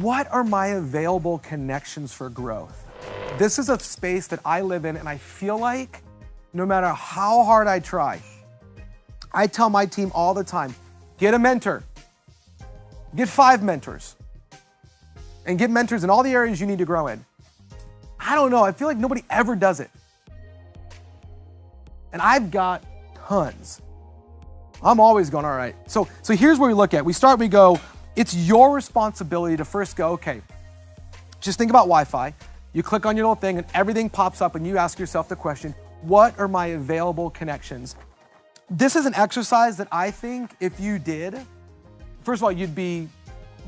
what are my available connections for growth? This is a space that I live in, and I feel like no matter how hard I try, I tell my team all the time, get a mentor, get 5 mentors, and get mentors in all the areas you need to grow in. I don't know, I feel like nobody ever does it. And I've got tons. I'm always going, all right. So here's where we look at. We start, we go, it's your responsibility to first go, okay, just think about Wi-Fi. You click on your little thing and everything pops up and you ask yourself the question, what are my available connections? This is an exercise that I think if you did, first of all, you'd be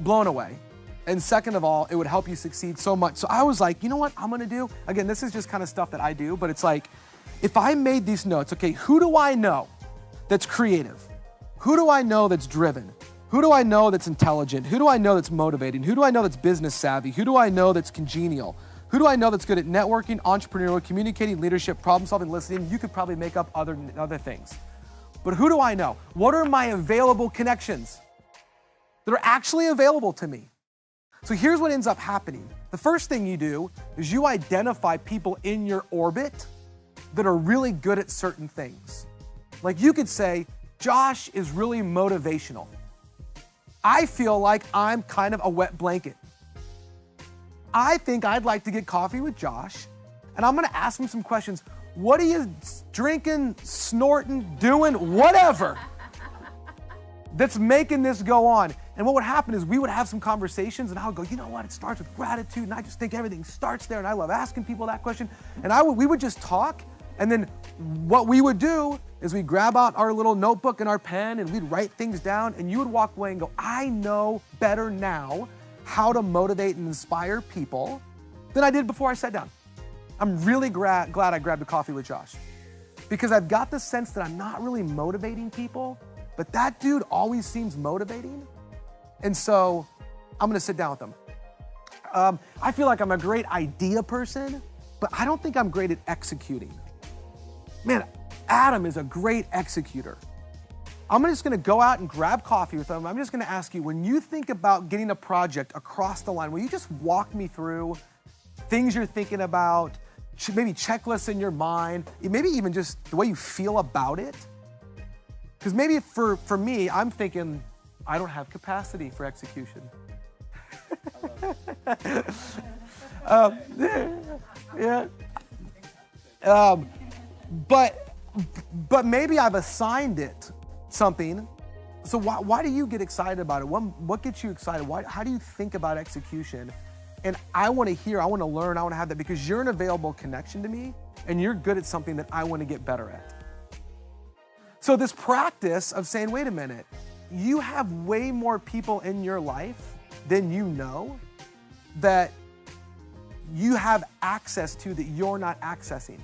blown away. And second of all, it would help you succeed so much. So I was like, you know what I'm gonna do? Again, this is just kind of stuff that I do, but it's like, if I made these notes, okay, who do I know that's creative? Who do I know that's driven? Who do I know that's intelligent? Who do I know that's motivating? Who do I know that's business savvy? Who do I know that's congenial? Who do I know that's good at networking, entrepreneurial, communicating, leadership, problem solving, listening? You could probably make up other things. But who do I know? What are my available connections that are actually available to me? So here's what ends up happening. The first thing you do is you identify people in your orbit that are really good at certain things. Like you could say, Josh is really motivational. I feel like I'm kind of a wet blanket. I think I'd like to get coffee with Josh, and I'm gonna ask him some questions. What are you drinking, snorting, doing, whatever, that's making this go on? And what would happen is we would have some conversations and I would go, you know what, it starts with gratitude, and I just think everything starts there, and I love asking people that question. And we would just talk, and then what we would do is we'd grab out our little notebook and our pen and we'd write things down, and you would walk away and go, I know better now how to motivate and inspire people than I did before I sat down. I'm really glad I grabbed a coffee with Josh, because I've got the sense that I'm not really motivating people, but that dude always seems motivating. And so I'm gonna sit down with him. I feel like I'm a great idea person, but I don't think I'm great at executing. Man, Adam is a great executor. I'm just gonna go out and grab coffee with him. I'm just gonna ask you, when you think about getting a project across the line, will you just walk me through things you're thinking about, maybe checklists in your mind, maybe even just the way you feel about it? Because maybe for me, I'm thinking, I don't have capacity for execution. Yeah. But maybe I've assigned it something. So why do you get excited about it? What gets you excited? How do you think about execution? And I want to hear, I want to learn, I want to have that, because you're an available connection to me and you're good at something that I want to get better at. So this practice of saying, wait a minute, you have way more people in your life than you know that you have access to that you're not accessing.